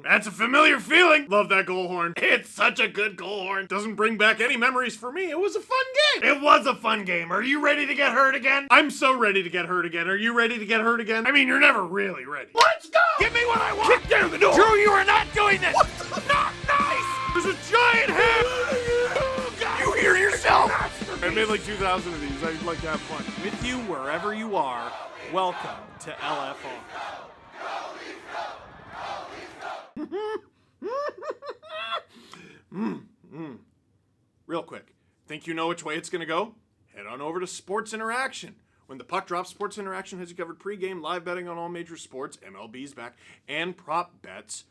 That's a familiar feeling. Love that goal horn. It's such a good goal horn. Doesn't bring back any memories for me. It was a fun game. It was a fun game. Are you ready to get hurt again? I'm so ready to get hurt again. Are you ready to get hurt again? I mean, you're never really ready. Let's go! Give me what I want! Kick down the door! Drew, you are not doing this! Not nice! There's a giant head! You hear yourself? I made like 2,000 of these. I'd like to have fun. With you wherever you are, welcome to LFR. Real quick, think you know which way it's going to go? Head on over to Sports Interaction. When the puck drops, Sports Interaction has you covered pregame, live betting on all major sports, MLB's back, and prop bets.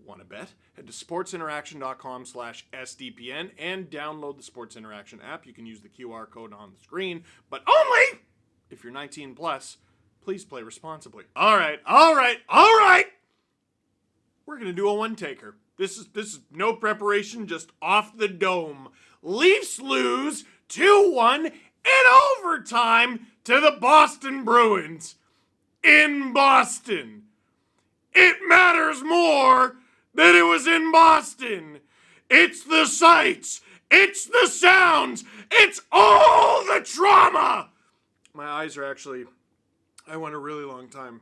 Want to bet? Head to sportsinteraction.com/SDPN and download the Sports Interaction app. You can use the QR code on the screen, but only if you're 19 plus. Please play responsibly. All right. We're going to do a one-taker. This is no preparation, just off the dome. Leafs lose 2-1 in overtime to the Boston Bruins in Boston. It matters more that it was in Boston. It's the sights. It's the sounds. It's all the trauma. My eyes are actually... I went a really long time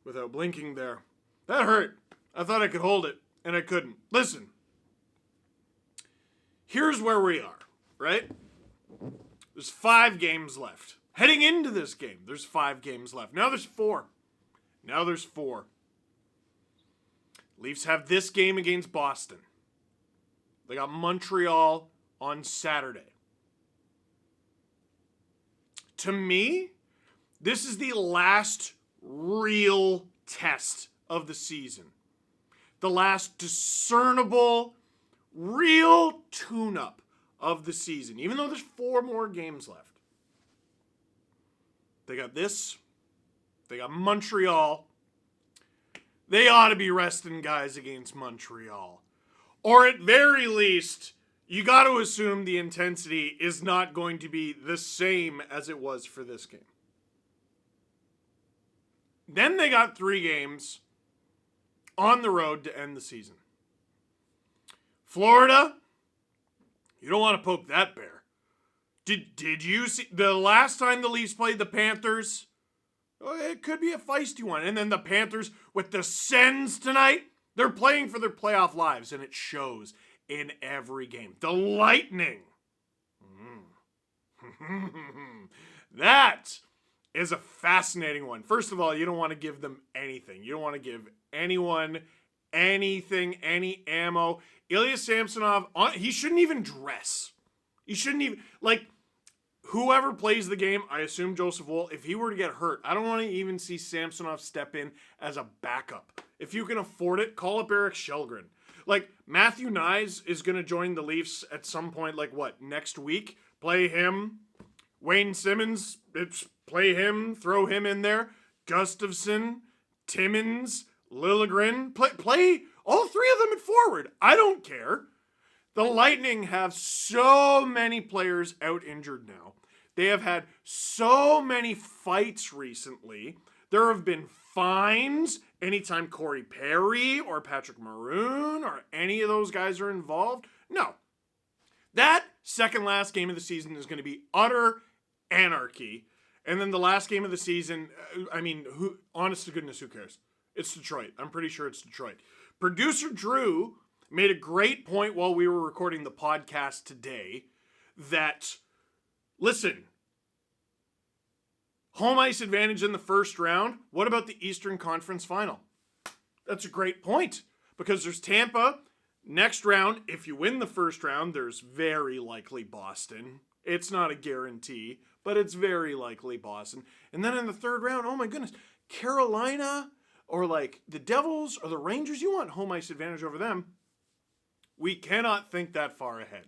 without blinking there. That hurt. I thought I could hold it, and I couldn't. Listen. Here's where we are, right? There's 5 games left. Heading into this game, there's 5 games left. Now there's 4. Leafs have this game against Boston. They got Montreal on Saturday. To me, this is the last real test of the season. The last discernible, real tune-up of the season. Even though there's 4 more games left. They got this. They got Montreal. They ought to be resting guys against Montreal. Or at very least, you got to assume the intensity is not going to be the same as it was for this game. Then they got 3 games on the road to end the season. Florida, you don't want to poke that bear. Did you see the last time the Leafs played the Panthers? Oh, it could be a feisty one. And then the Panthers with the Sens tonight, they're playing for their playoff lives, and it shows in every game. The Lightning. That is a fascinating one. First of all, you don't want to give them anything. You don't want to give anyone anything, any ammo. Ilya Samsonov, he shouldn't even dress. He shouldn't even, whoever plays the game, I assume Joseph Woll, if he were to get hurt, I don't want to even see Samsonov step in as a backup. If you can afford it, call up Eric Shelgren. Matthew Nyes is going to join the Leafs at some point, next week? Play him. Wayne Simmons, play him, throw him in there. Gustafsson, Timmins, Liljegren, play all 3 of them at forward. I don't care. The Lightning have so many players out injured now. They have had so many fights recently. There have been fines anytime Corey Perry or Patrick Maroon or any of those guys are involved. No. That second last game of the season is going to be utter anarchy. And then the last game of the season, honest to goodness, who cares? It's Detroit. I'm pretty sure it's Detroit. Producer Drew made a great point while we were recording the podcast today that, listen, home ice advantage in the first round. What about the Eastern Conference Final? That's a great point because there's Tampa. Next round, if you win the first round, there's very likely Boston. It's not a guarantee, but it's very likely Boston. And then in the third round, oh my goodness, Carolina or the Devils or the Rangers, you want home ice advantage over them. We cannot think that far ahead.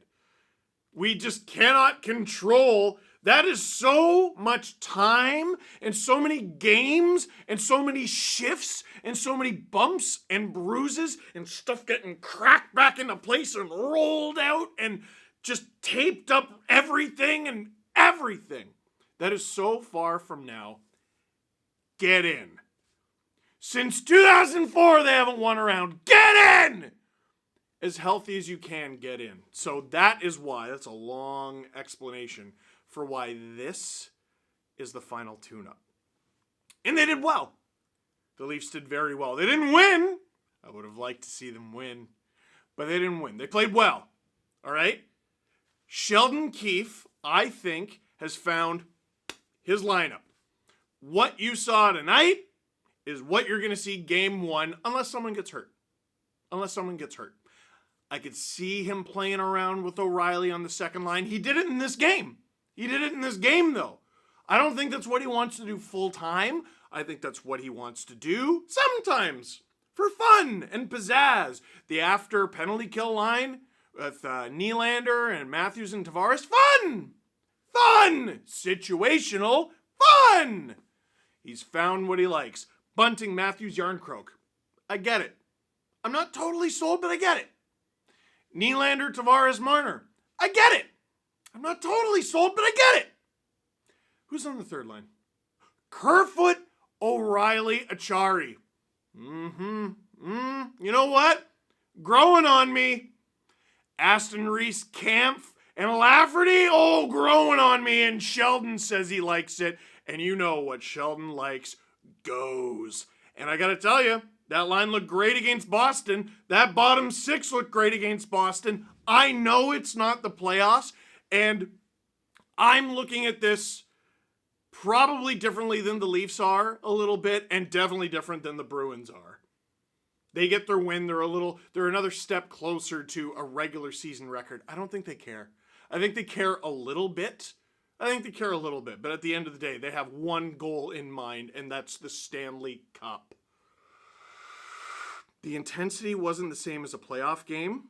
We just cannot control. That is so much time and so many games and so many shifts and so many bumps and bruises and stuff getting cracked back into place and rolled out and just taped up everything and everything. That is so far from now. Get in. Since 2004, they haven't won a round. Get in! As healthy as you can get in. So that is why, that's a long explanation for why this is the final tune-up. And they did well. The Leafs did very well. They didn't win. I would have liked to see them win. But they didn't win. They played well. All right? Sheldon Keefe, I think, has found his lineup. What you saw tonight is what you're going to see game one, unless someone gets hurt. I could see him playing around with O'Reilly on the second line. He did it in this game. Though. I don't think that's what he wants to do full time. I think that's what he wants to do sometimes for fun and pizzazz. The after penalty kill line with Nylander and Matthews and Tavares. Fun! Situational fun! He's found what he likes. Bunting, Matthews, Yarncroke. I get it. I'm not totally sold, but I get it. Nylander, Tavares, Marner. I get it. I'm not totally sold, but I get it. Who's on the third line? Kerfoot, O'Reilly, Achari. You know what? Growing on me. Aston Reese, Kampf, and Lafferty. Oh, growing on me. And Sheldon says he likes it. And you know what Sheldon likes goes. And I got to tell you, that line looked great against Boston. That bottom six looked great against Boston. I know it's not the playoffs. And I'm looking at this probably differently than the Leafs are a little bit, and definitely different than the Bruins are. They get their win. They're another step closer to a regular season record. I don't think they care. I think they care a little bit. But at the end of the day, they have one goal in mind, and that's the Stanley Cup. The intensity wasn't the same as a playoff game.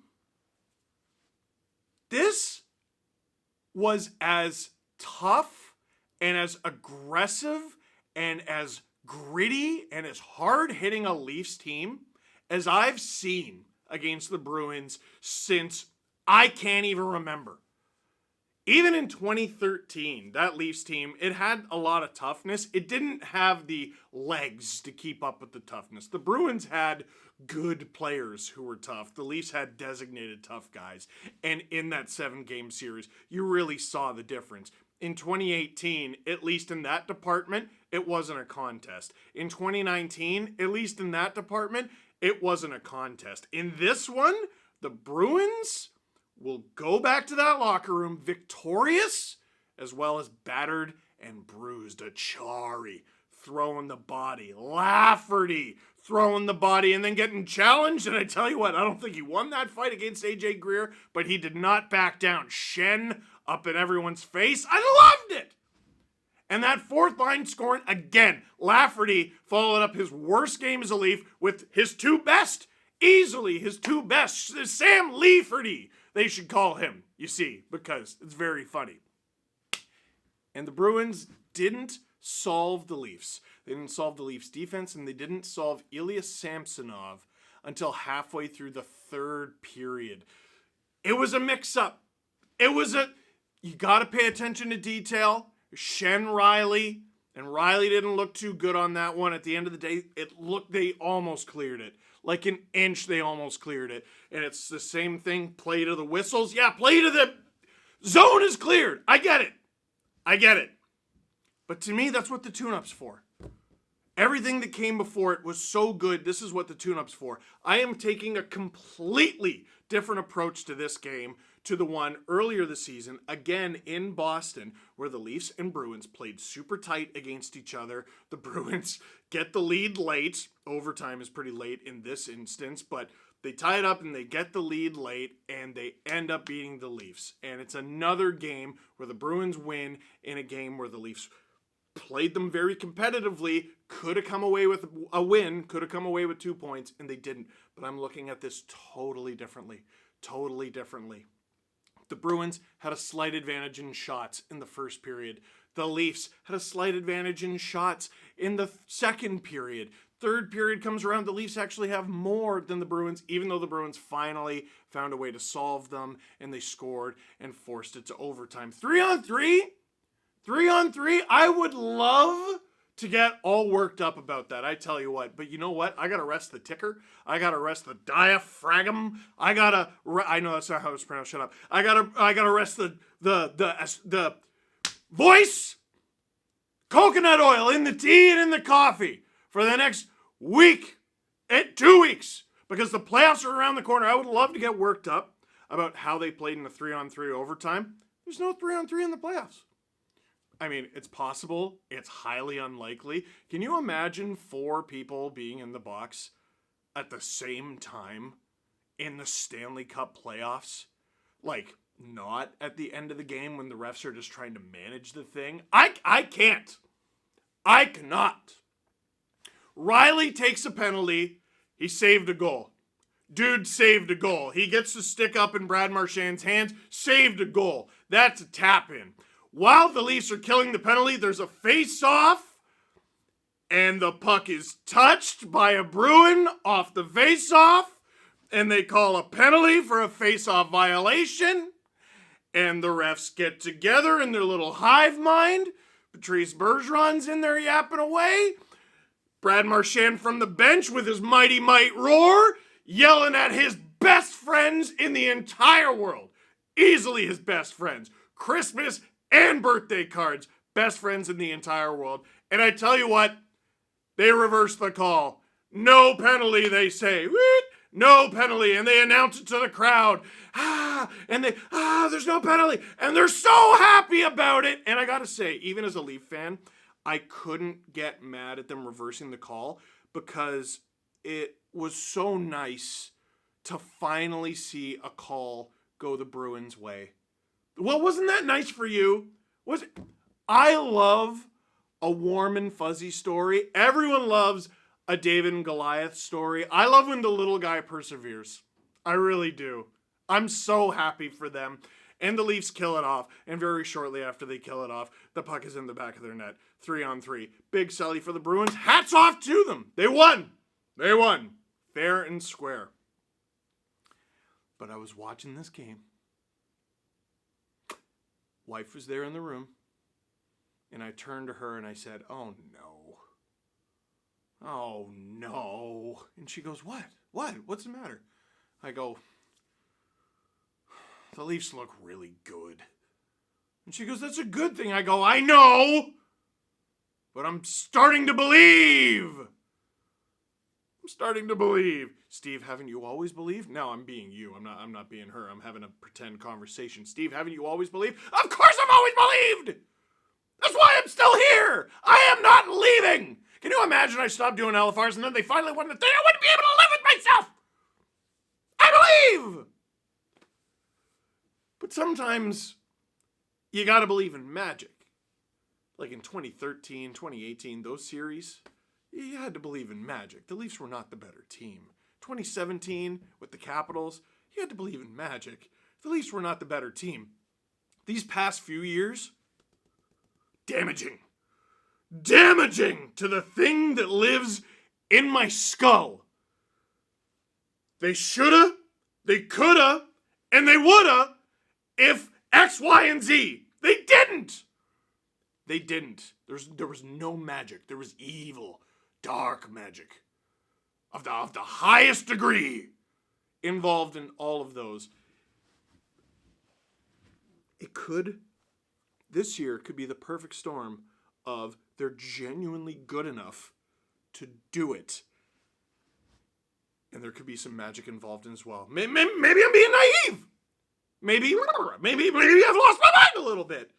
This was as tough and as aggressive and as gritty and as hard-hitting a Leafs team as I've seen against the Bruins since I can't even remember. Even in 2013, that Leafs team, it had a lot of toughness. It didn't have the legs to keep up with the toughness. The Bruins had good players who were tough. The Leafs had designated tough guys. And in that 7-game series, you really saw the difference. In 2018, at least in that department, it wasn't a contest. In 2019, at least in that department, it wasn't a contest. In this one, the Bruins will go back to that locker room victorious, as well as battered and bruised. Achari throwing the body. Lafferty throwing the body and then getting challenged. And I tell you what, I don't think he won that fight against AJ Greer, but he did not back down. Shen up in everyone's face. I loved it. And that fourth line scoring again. Lafferty followed up his worst game as a Leaf with his two best. Easily his two best. Sam Lafferty, they should call him, you see, because it's very funny. And the Bruins didn't solve the Leafs. They didn't solve the Leafs defense, and they didn't solve Ilya Samsonov until halfway through the third period. It was a mix-up. You got to pay attention to detail. Shen Riley, and Riley didn't look too good on that one. At the end of the day, they almost cleared it. Like an inch, they almost cleared it. And it's the same thing, play to the whistles. Yeah, play to the zone is cleared. I get it. But to me, that's what the tune-up's for. Everything that came before it was so good. This is what the tune-up's for. I am taking a completely different approach to this game to the one earlier this season, again in Boston, where the Leafs and Bruins played super tight against each other. The Bruins get the lead late. Overtime is pretty late in this instance, but they tie it up and they get the lead late, and they end up beating the Leafs. And it's another game where the Bruins win in a game where the Leafs played them very competitively, could have come away with a win, could have come away with 2 points, and they didn't. But I'm looking at this totally differently. The Bruins had a slight advantage in shots in the first period. The Leafs had a slight advantage in shots in the second period. Third period comes around, the Leafs actually have more than the Bruins, even though the Bruins finally found a way to solve them, and they scored and forced it to overtime. 3-on-3? 3-on-3? I would love to get all worked up about that. I tell you what. But you know what? I gotta rest the ticker. I gotta rest the diaphragm. I know that's not how it's pronounced. Shut up. I gotta rest the voice. Coconut oil in the tea and in the coffee for the next week, 2 weeks, because the playoffs are around the corner. I would love to get worked up about how they played in the 3-on-3 overtime. There's no 3-on-3 in the playoffs. I mean, it's possible. It's highly unlikely. Can you imagine 4 people being in the box at the same time in the Stanley Cup playoffs? Like, not at the end of the game when the refs are just trying to manage the thing? I can't. I cannot. Riley takes a penalty. He saved a goal. Dude saved a goal. He gets the stick up in Brad Marchand's hands. Saved a goal. That's a tap-in. While the Leafs are killing the penalty, there's a face-off, and the puck is touched by a Bruin off the face-off, and they call a penalty for a face-off violation, and the refs get together in their little hive mind. Patrice Bergeron's in there yapping away. Brad Marchand from the bench with his mighty might roar, yelling at his best friends in the entire world. Easily his best friends. Christmas and birthday cards. Best friends in the entire world. And I tell you what, they reverse the call. No penalty, they say. Whoop, no penalty. And they announce it to the crowd. There's no penalty. And they're so happy about it. And I gotta say, even as a Leaf fan, I couldn't get mad at them reversing the call because it was so nice to finally see a call go the Bruins' way. Well, wasn't that nice for you? Was it? I love a warm and fuzzy story. Everyone loves a David and Goliath story. I love when the little guy perseveres. I really do. I'm so happy for them. And the Leafs kill it off. And very shortly after they kill it off, the puck is in the back of their net. 3-on-3. Big Sully for the Bruins. Hats off to them. They won. They won. Fair and square. But I was watching this game. Wife was there in the room. And I turned to her and I said, "Oh no. Oh no." And she goes, "What? What? What's the matter?" I go, "The Leafs look really good." And she goes, "That's a good thing." I go, "I know, but I'm starting to believe. I'm starting to believe." "Steve, haven't you always believed?" "No, I'm being you. I'm not being her. I'm having a pretend conversation." "Steve, haven't you always believed?" "Of course I've always believed. That's why I'm still here. I am not leaving." Can you imagine I stopped doing LFRs and then they finally won the thing? I wouldn't be able to live with myself. I believe. But sometimes you gotta believe in magic. Like in 2013, 2018, those series, you had to believe in magic. The Leafs were not the better team. 2017, with the Capitals, you had to believe in magic. The Leafs were not the better team. These past few years, damaging to the thing that lives in my skull. They shoulda, they coulda, and they woulda if X, Y, and Z. They didn't. They didn't. There was no magic. There was evil, dark magic of the highest degree involved in all of those. This year could be the perfect storm of they're genuinely good enough to do it. And there could be some magic involved in as well. Maybe I'm being naive. Maybe I've lost my mind a little bit.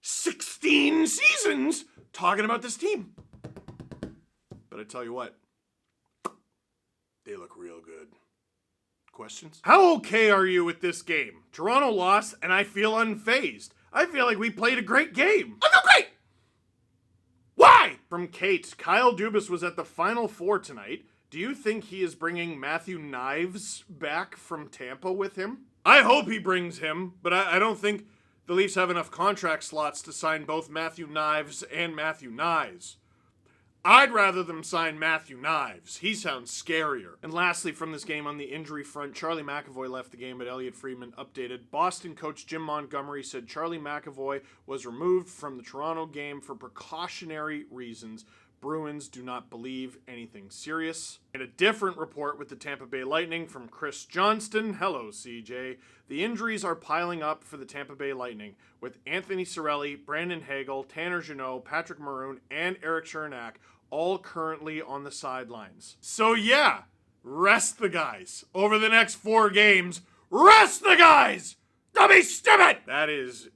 16 seasons talking about this team. But I tell you what, they look real good. Questions? How okay are you with this game? Toronto lost and I feel unfazed. I feel like we played a great game. I feel great! Why? From Kate, Kyle Dubas was at the Final Four tonight. Do you think he is bringing Matthew Knives back from Tampa with him? I hope he brings him, but I don't think the Leafs have enough contract slots to sign both Matthew Knives and Matthew Knives. I'd rather them sign Matthew Knives. He sounds scarier. And lastly, from this game on the injury front, Charlie McAvoy left the game, but Elliot Friedman updated. Boston coach Jim Montgomery said Charlie McAvoy was removed from the Toronto game for precautionary reasons. Bruins do not believe anything serious. In a different report with the Tampa Bay Lightning from Chris Johnston, hello CJ, the injuries are piling up for the Tampa Bay Lightning, with Anthony Cirelli, Brandon Hagel, Tanner Jeannot, Patrick Maroon, and Eric Chernak all currently on the sidelines. So yeah, rest the guys. Over the next 4 games, rest the guys! Don't be stupid! That is...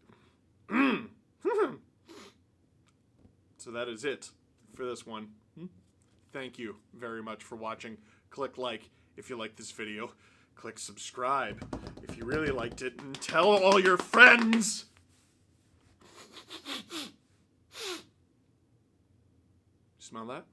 So that is it for this one. Thank you very much for watching. Click like if you like this video. Click subscribe if you really liked it, and tell all your friends. Smell that?